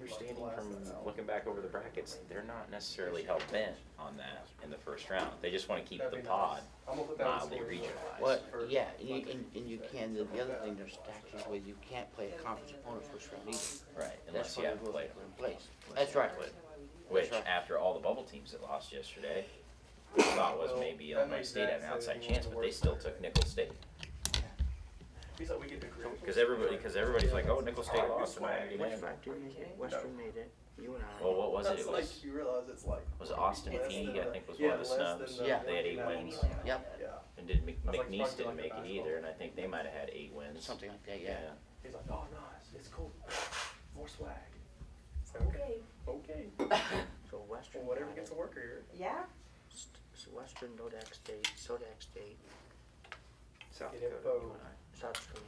understanding from looking back over the brackets, they're not necessarily hell bent on that in the first round. They just want to keep the pod mildly regionalized. Well, yeah, and you can. The other thing, there's statutes where you can't play a conference opponent first round either. Right, unless you have played in place. That's right. Which, after all the bubble teams that lost yesterday, we thought was maybe Illinois State had an outside chance, but they still took Nicholls State. Because everybody's like, oh, Nicholls State lost. Western made it. UNI. Well, what was it? It was like, you realize it's like. Was it Austin P? I think was one of the snubs. Yeah. They had 8 wins. Yep. And did McNeese didn't make it either, and I think they might have had 8 wins. Something like that, yeah. He's like, oh no, it's cool. More swag. It's like, okay. So Western. Well, whatever gets a worker here. Yeah. So Western, Nodak State, Sodak State, South Get Dakota, info. UNI. South Dakota.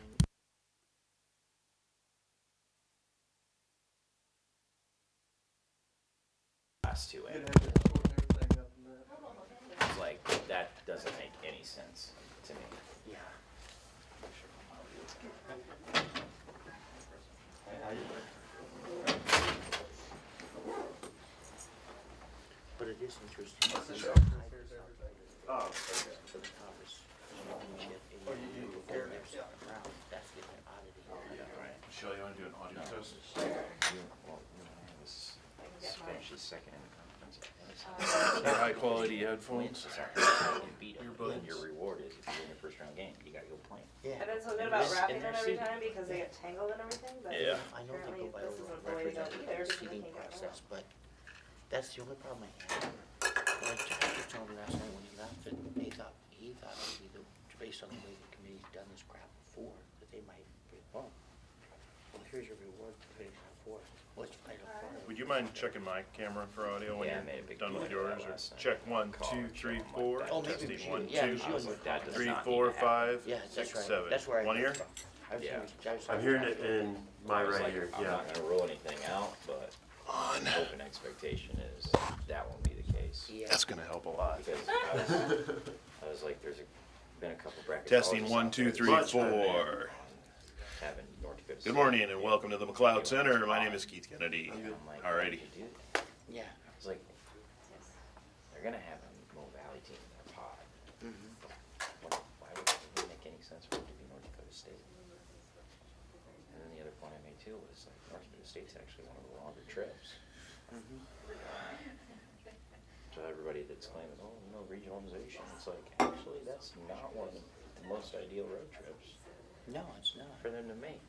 Last 2 ends. It's like, that doesn't make any sense to me. Yeah. But it is interesting. What's the show? Oh, okay. For the Congress. Oh, you compare it, yeah. That's getting audited. Yeah, right. Michelle, you want to do an audio test? She's second in the conference. High quality headphones. And your reward is if you win your first round game, you gotta go play. Yeah. And it's so good about wrapping them every time because they get tangled and everything, but Yeah. I know they go by this isn't the way to go either because they can't get it process, but that's the only problem I have. Like Josh told me last night when he left, and he thought maybe based on the way the committee's done this crap before, that they might be, well, here's your reward for finishing fourth. What's your title for? Would you mind checking my camera for audio when Yeah, I made a you're big done deal with of that yours? Or last night. check 1, 2, 3, 4. Oh, maybe we Testing should. 1, Yeah, 2, we should. I was like, that does 3, not 4, need to happen. 5, Yeah, that's 6, right. 7. That's where I One heard ear? from. Yeah. I'm hearing it in my I was right like, ear, I'm yeah. not gonna rule anything out, but On. open expectation is that won't be the case. Yeah. That's going to help a lot. Because I was like, been a couple brackets. Testing 1, 2, 3, 4. Having North Dakota Good morning and welcome to the McLeod Center. My name is Keith Kennedy. I'm like, Alrighty. why would you do that? Yeah. I was like, they're gonna have a Mo Valley team in their pod. Why would it make any sense for it to be North Dakota State? And then the other point I made too was like North Dakota State's actually one of the longer trips. So everybody that's claiming, oh, regionalization, it's like, actually, that's not one of the most ideal road trips No, it's not. for them to make.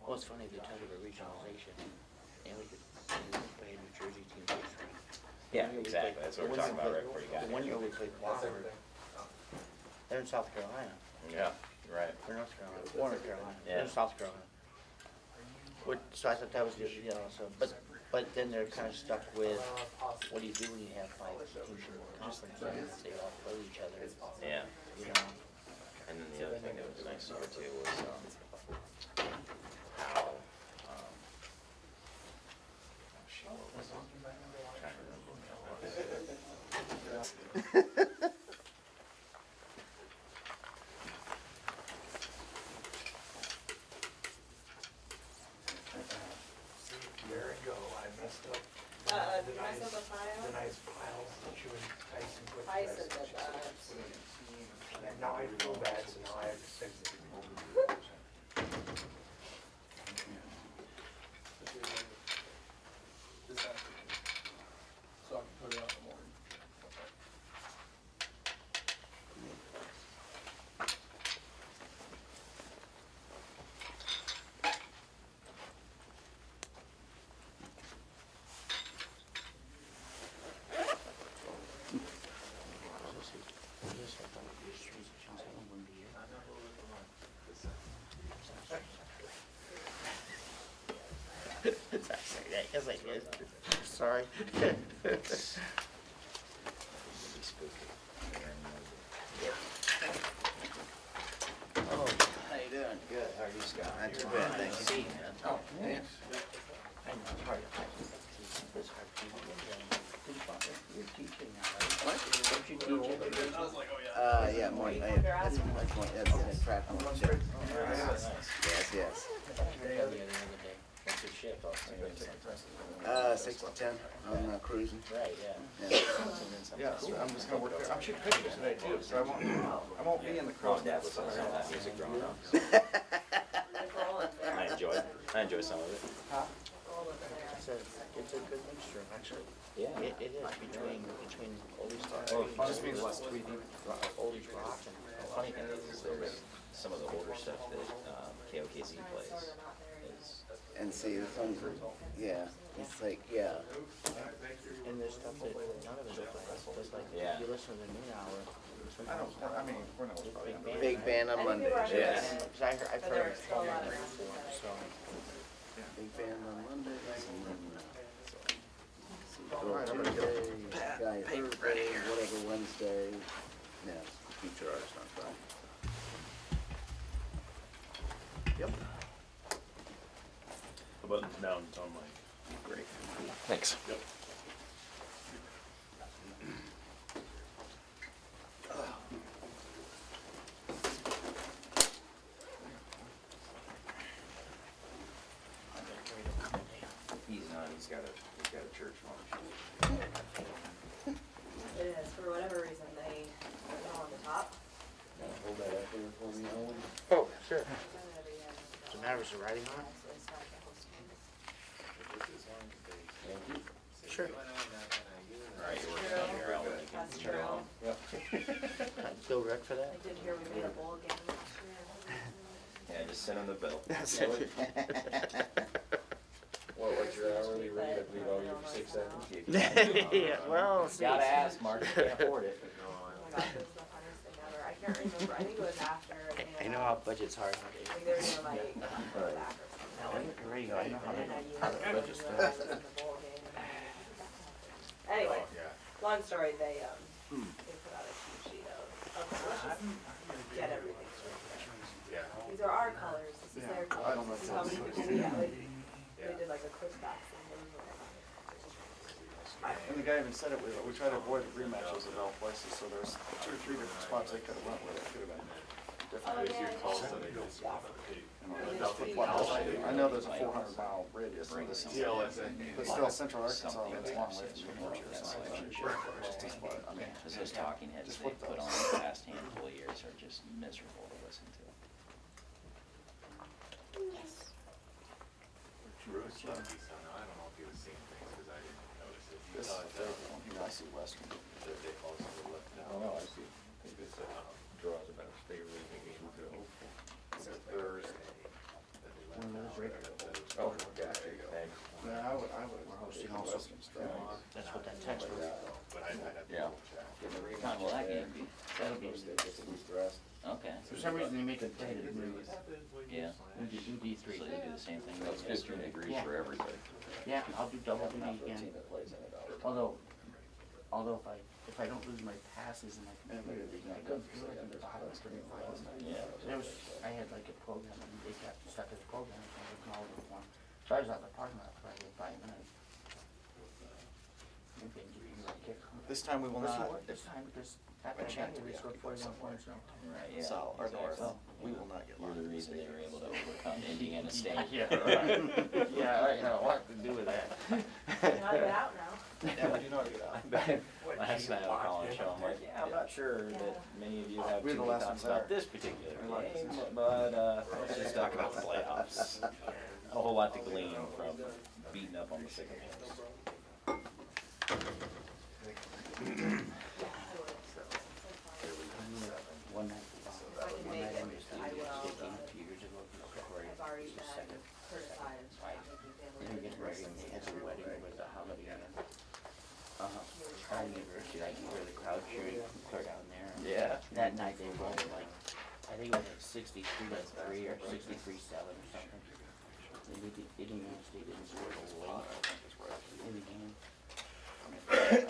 Well, it's funny if you tell you about regionalization, and we could play a New Jersey team this week. Yeah, exactly. That's what we're talking about right before you got The 1 year here. we played Wofford, they're in South Carolina. Yeah, right. Or North Carolina, or North Carolina, Yeah. they're in South Carolina. So I thought that was just, so, but then they're kind of stuck with, what do you do when you have 5 teams in the conference, and they all play each other, Yeah. you know? And then the other thing that was nice to hear too was how, oh shit, what was it? I'm trying to remember what it was. There we go, I messed up. Did I send the file? The nice files that you and Tyson put. Tyson did that. And now I feel bad, so now I have to fix it. So I can put it out in the morning. It's actually, yes, I did. Sorry. Oh, how you doing? Good. How are you, Scott? Not too bad, thank you. See, man. Oh, yeah. I know, it's hard to find. It's hard to you're teaching now, right? What? Don't you teach it? Yeah, more, that's a track one, too. Nice. Yes, yes. The other day. What's your shift? I'll see you in some. 6 to 10. I'm cruising. Right, yeah. Yeah, so I'm just gonna work there. I'm shooting pictures today too, so I won't be in the Mom crowd. and Dad listened to some of that music growing up. Like Roland's there. I enjoy some of it. Roland's there. It's a good mixture, actually. Yeah. It is between oldies rock. Oh, It just means less 3D oldies rock and. Funny thing is there's some of the older stuff that KOKZ plays is, And see, the songs are, yeah, it's like, yeah. And there's stuff that none of us does, like, Yeah. you listen to the noon hour. I mean, we're not probably. Big band on Mondays. Yeah. Because I've heard it before, so. Big band on Mondays. Alright, I'm gonna get Guy Thursday, whatever Wednesday. Yeah, future artist on Friday. Yep. The button's down, it's on my. Great. thanks. Yep. He's not, he's got a church function. It is, for whatever reason, they put it on the top. Hold that up there for me, Owen. Oh, sure. I've done it every year. Does it matter if it's writing on it? So it's not the whole screen. Sure. Alright, you're working on your own, you can That's turn it true. on. Bill Rick for that? I did hear we made a bowl game last year. Yeah, just send him the bill. What's your hourly rate? I believe all you for 6 seconds. Yeah, well, see. Gotta ask, Mark, you can't afford it. Oh my gosh, it was the funnest thing ever. I can't remember, I think it was after. I know how budget's hard I nowadays. think they were doing like, back or something. There you go, I know how And then many. I used it, and I was in the bowl game. Anyway, long story, they put out a cheat sheet of, okay, let's just get everything straight. These are our colors, this is their colors, this is how many people we have. They did like a quick back thing. And the guy even said it, we try to avoid rematches at all places, so there's 2 or 3 different spots they could have went with. It could have been different. I know there's a 400-mile radius, so this is, but still Central Arkansas, that's a long way from here. I mean, Because those talking heads Just they flip put those. on the past handful of years are just miserable to listen to. this is the one, you know, I see Western. Oh, I see. I think this draws about as favorably as we can go. Oh, gotcha, thanks. Yeah, I would hosting take also. Western stuff. That's what that text was. Yeah. When will that game be? That'll be, Okay. for some reason they make it play to move. Yeah. UD3. So they do the same thing. That's 15 degrees Yeah. for everybody. Yeah, I'll do double duty again. Although if I don't lose my passes and I couldn't feel it in the bottom of the finals. Yeah. I had like a program and they got stuck at the program, so I was all over the one. So I was out in the parking lot for like 5 minutes. This time we will This not, will work this time because after Chattanooga, they scored 41 points now. Right, yeah. South, or north, Exactly. we will not get You're the locked. reason they were able to overcome Indiana State. Yeah, right. Yeah, I had a lot to do with that. Now you're out now. Yeah, we do not get out. Last night I was calling the show, I'm like, yeah, I'm not sure that many of you have We're too the many last thoughts ones about there. this particular game, but let's just talk about the playoffs. A whole lot to glean from beating up on the Sycamores. One night, If I can make it, I will. state game 2 years ago, Corey, I've already was been second. criticized by making They were getting ready and they had some wedding with the holiday. Our university, like where the crowd cheering, clear down there. Yeah. That night they rolled like, I think it was like 63-3 or 63-7 or something. Indiana State didn't score till late in the game. It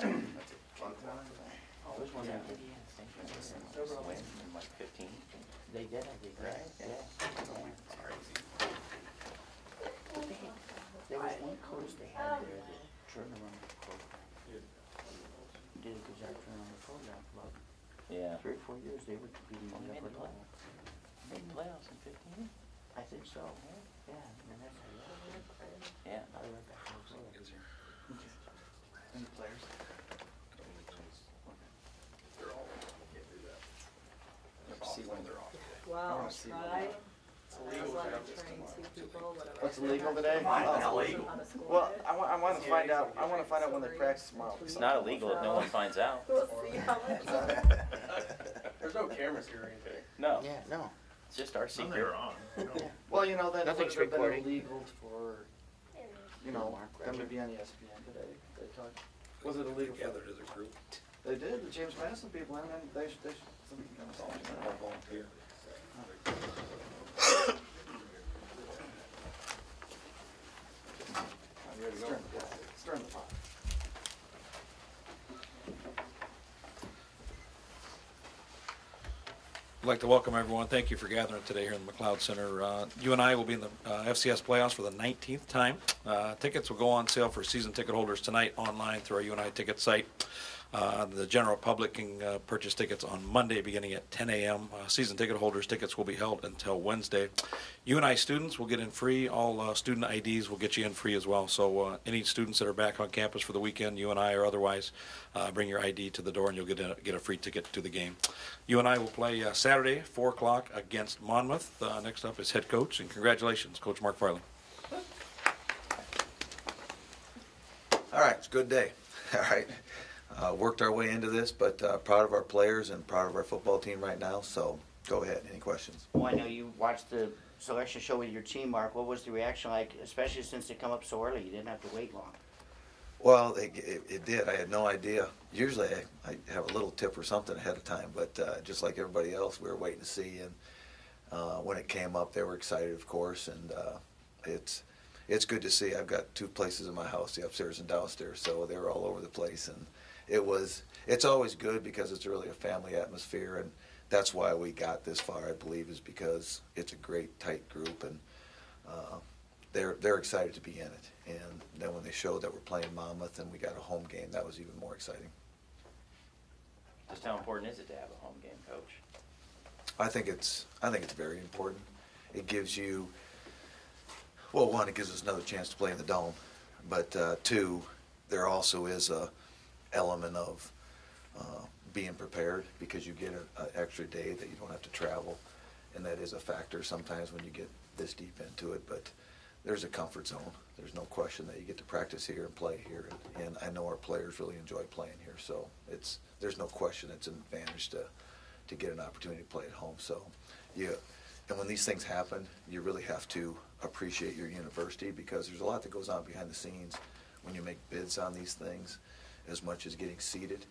was one of Indiana State. In like 15. They did, I think, right? Yeah. There was one coach they had there that turned around the program. Did a good job turning around the program for about Yeah. 3 or 4 years. They were competing Well, on they the made upper the level. Made the playoffs in 15. I think so. Yeah, and that's Yeah. I'll be right back. Any players? See when they're off. Wow, wanna see what try. they- I was like train two people, whatever. What's illegal today? Oh. Well, I want to find out, when they practice tomorrow. It's not illegal if no one finds out. We'll see how it goes. There's no cameras here or anything. No, Yeah, no. it's just our Nothing secret. wrong. Well, you know, that would Nothing's have been recording. illegal for, them to be on ESPN today. They talked, was it illegal? Gathered as a group. They did, the James Madison people, and then they should, somebody can come and Volunteer. Stir in the pot. I'd like to welcome everyone. Thank you for gathering today here in the McLeod Center. UNI will be in the FCS playoffs for the 19th time. Tickets will go on sale for season ticket holders tonight online through our UNI ticket site. The general public can purchase tickets on Monday beginning at 10 a.m. Season ticket holders tickets will be held until Wednesday. UNI students will get in free. All student IDs will get you in free as well. So any students that are back on campus for the weekend, UNI or otherwise, bring your ID to the door and you'll get a free ticket to the game. UNI will play Saturday, 4 o'clock against Monmouth. Next up is head coach, and congratulations, Coach Mark Farley. All right, it's a good day. All right. Worked our way into this, but proud of our players and proud of our football team right now. So go ahead. Any questions? Well, I know you watched the selection show with your team, Mark. What was the reaction like, especially since they come up so early? You didn't have to wait long. Well, it did. I had no idea. Usually I have a little tip or something ahead of time, but just like everybody else, we were waiting to see. And when it came up, they were excited, of course. And it's good to see. I've got two places in my house, the upstairs and downstairs, so they were all over the place. And it's always good because it's really a family atmosphere, and that's why we got this far, I believe, is because it's a great tight group, and they're excited to be in it. And then when they showed that we're playing Monmouth and we got a home game, that was even more exciting. Just how important is it to have a home game, Coach? I think it's very important. It gives you, well, one, it gives us another chance to play in the Dome, but two, there also is a element of being prepared because you get an extra day that you don't have to travel, and that is a factor sometimes when you get this deep into it. But there's a comfort zone. There's no question that you get to practice here and play here, and I know our players really enjoy playing here. So there's no question it's an advantage to get an opportunity to play at home. So and when these things happen, you really have to appreciate your university because there's a lot that goes on behind the scenes when you make bids on these things, as much as getting seated,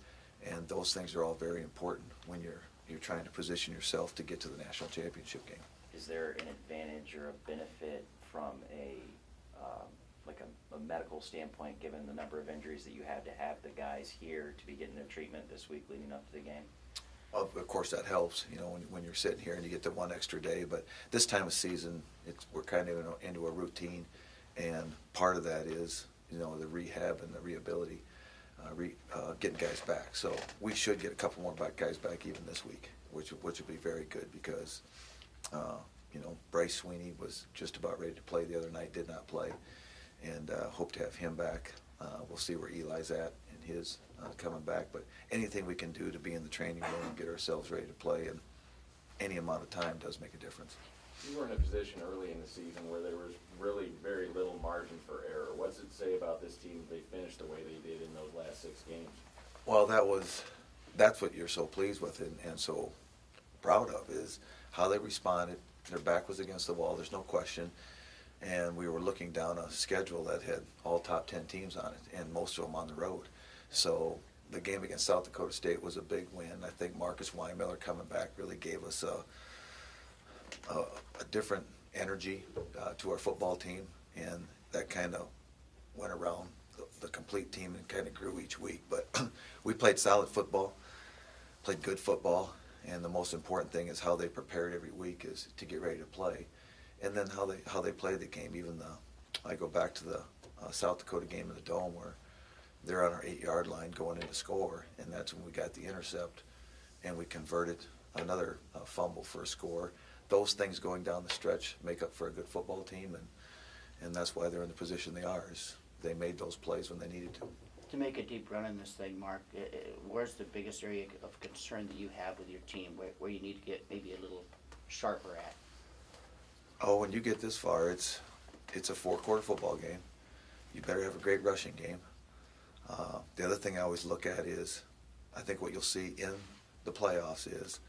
and those things are all very important when you're trying to position yourself to get to the national championship game. Is there an advantage or a benefit from a medical standpoint, given the number of injuries that you had to have the guys here to be getting their treatment this week leading up to the game? Of course, that helps, when you're sitting here and you get the one extra day. But this time of season, we're kind of into a routine, and part of that is, the rehab and the rehability, getting guys back. So we should get a couple more guys back even this week, which would be very good because, Bryce Sweeney was just about ready to play the other night, did not play, and hope to have him back. We'll see where Eli's at in his coming back, but anything we can do to be in the training room and get ourselves ready to play, and any amount of time does make a difference. You were in a position early in the season where there was really very little margin for error. What's it say about this team if they finished the way they did in those last 6 games? Well, that's what you're so pleased with and so proud of, is how they responded. Their back was against the wall, there's no question. And we were looking down a schedule that had all top 10 teams on it, and most of them on the road. So the game against South Dakota State was a big win. I think Marcus Weinmiller coming back really gave us a different energy to our football team, and that kind of went around the complete team and kind of grew each week. But we played solid football, played good football, and the most important thing is how they prepared every week is to get ready to play, and then how they played the game. Even I go back to the South Dakota game in the Dome where they're on our 8-yard line going in to score, and that's when we got the intercept, and we converted another fumble for a score. those things going down the stretch make up for a good football team, and that's why they're in the position they are, is they made those plays when they needed to. To make a deep run in this thing, Mark, where's the biggest area of concern that you have with your team, where you need to get maybe a little sharper at? Oh, when you get this far, it's a 4-quarter football game. You better have a great rushing game. The other thing I always look at is, I think what you'll see in the playoffs is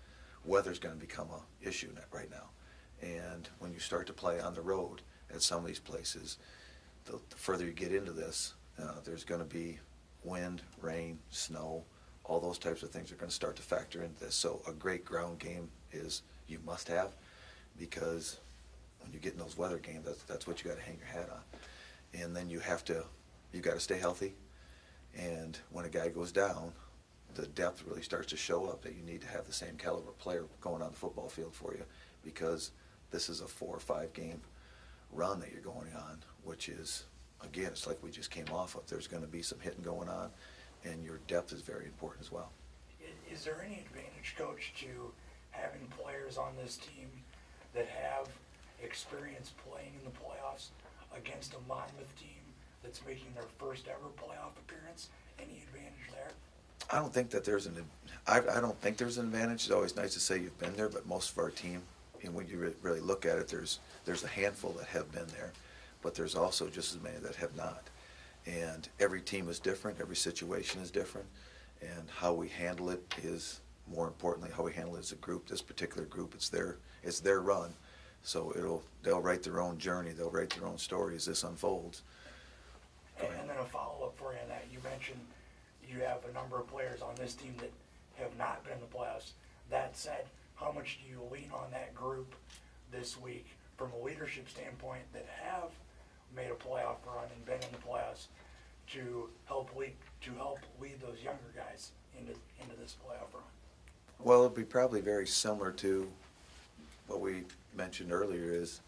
weather's going to become an issue right now. And when you start to play on the road at some of these places, the further you get into this, there's going to be wind, rain, snow, all those types of things are going to start to factor into this. So a great ground game is you must have, because when you get in those weather games, that's what you got to hang your hat on. And then you got to stay healthy. And when a guy goes down, the depth really starts to show up, that you need to have the same caliber player going on the football field for you, because this is a 4 or 5 game run that you're going on, which is, again, it's like we just came off of. There's going to be some hitting going on, and your depth is very important as well. Is there any advantage, Coach, to having players on this team that have experience playing in the playoffs against a Monmouth team that's making their first ever playoff appearance? Any advantage there? I don't think that there's I don't think there's an advantage. It's always nice to say you've been there, but most of our team, and when you really look at it, there's a handful that have been there, but there's also just as many that have not. And every team is different, every situation is different, and how we handle it is, more importantly, how we handle it as a group. This particular group, it's their run, so they'll write their own journey, they'll write their own story as this unfolds. And then a follow-up for you on that. You mentioned you have a number of players on this team that have not been in the playoffs. That said, how much do you lean on that group this week from a leadership standpoint that have made a playoff run and been in the playoffs to help lead those younger guys into this playoff run? Well, it'd be probably very similar to what we mentioned earlier, is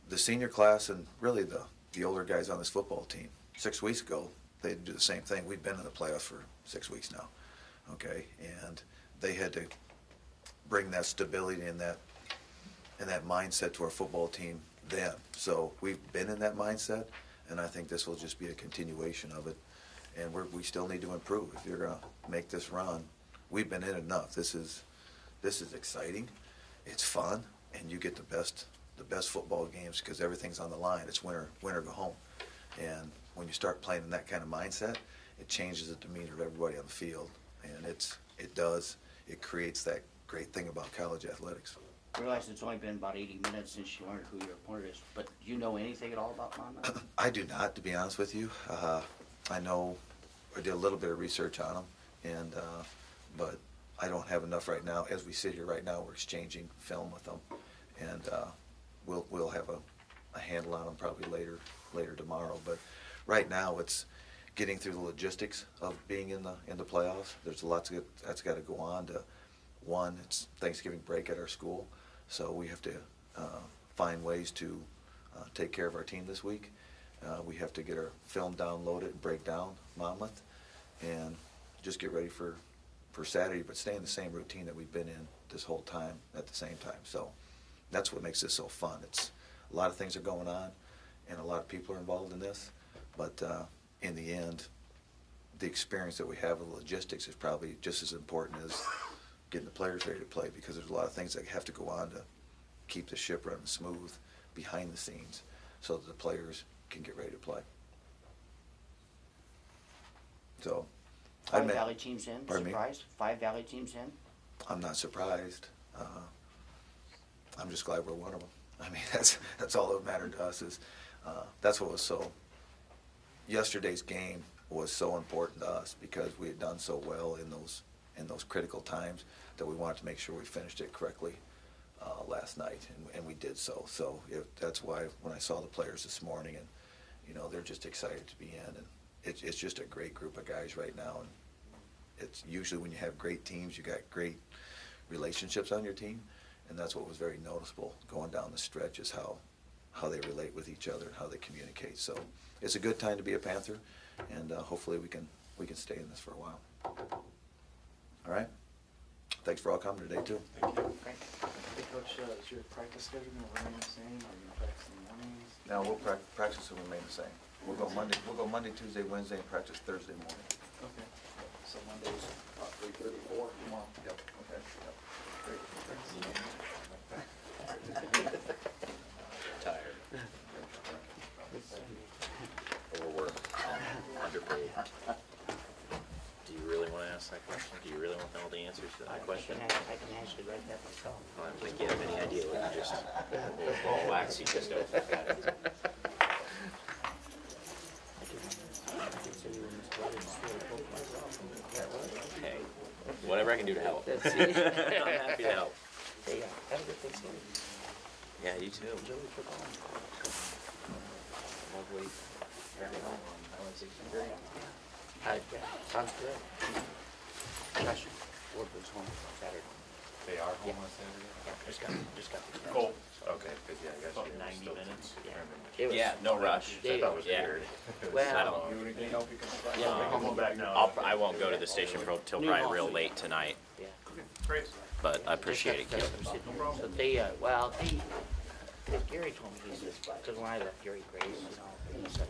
the senior class and really the older guys on this football team. 6 weeks ago, they do the same thing. We've been in the playoffs for 6 weeks now, okay? And they had to bring that stability and that mindset to our football team then. So we've been in that mindset, and I think this will just be a continuation of it. And we still need to improve. If you're going to make this run, we've been in enough. This is exciting. It's fun, and you get the best football games because everything's on the line. It's winner go home. And when you start playing in that kind of mindset, it changes the demeanor of everybody on the field, and it creates that great thing about college athletics. I realize it's only been about 80 minutes since you learned who your opponent is, but do you know anything at all about Monmouth? I do not, to be honest with you. I know I did a little bit of research on them, but I don't have enough right now. As we sit here right now, we're exchanging film with them, and we'll have a handle on them probably later tomorrow. But right now, it's getting through the logistics of being in the playoffs. There's lots that's got to go on. One, it's Thanksgiving break at our school, so we have to find ways to take care of our team this week. We have to get our film downloaded and break down Monmouth, and just get ready for Saturday, but stay in the same routine that we've been in this whole time at the same time. So that's what makes this so fun. It's a lot of things are going on, and a lot of people are involved in this, but in the end, the experience that we have with logistics is probably just as important as getting the players ready to play, because there's a lot of things that have to go on to keep the ship running smooth behind the scenes so that the players can get ready to play. So, Five Valley teams in, Pardon me? surprised? 5 Valley teams in? I'm not surprised. I'm just glad we're one of them. I mean, that's all that mattered to us. Is that's what was so. Yesterday's game was so important to us because we had done so well in those critical times that we wanted to make sure we finished it correctly last night, and we did so. So that's why when I saw the players this morning, and they're just excited to be in, and it's just a great group of guys right now. And it's usually when you have great teams, you got great relationships on your team, and that's what was very noticeable going down the stretch, is how they relate with each other and how they communicate. So it's a good time to be a Panther, and hopefully we can stay in this for a while. All right. Thanks for all coming today too. Thank you. Hey, Coach, is your practice schedule gonna remain the same? Are you gonna practice in the mornings? Now, practice will remain the same. We'll go Monday, Tuesday, Wednesday, and practice Thursday morning. Okay. So Mondays, about 3:34 tomorrow? Yep, okay, yep. Great. Tired. Overworked. Underpaid. Do you really want to ask that question? Do you really want to know the answers to that question? I can actually write that myself. I don't think you have any idea what you just, well, wax you just opened. I can send you in this letter and steal it both myself. Hey, whatever I can do to help. That's it. I'm happy to help. Hey, have a good Thanksgiving. Yeah, you too. Enjoy the football. Lovely. Very long on Highway 63. Yeah, sounds good. Gosh, Ward was home Saturday. They are Yeah. home on Saturday? Yeah, just got the. Cool. Okay, cause yeah, I guess. About you're 90 still- minutes. Yeah. It was- Yeah, no rush. They- I thought it was Yeah. weird. Well- I don't, You anything help you can provide? Yeah. I'm going back now. I won't go to the station till New probably hall. real late tonight, Yeah. Great. but I appreciate it, Kip. So they, well, Gary told me, he says, because when I left Gary Grace, you know, he said,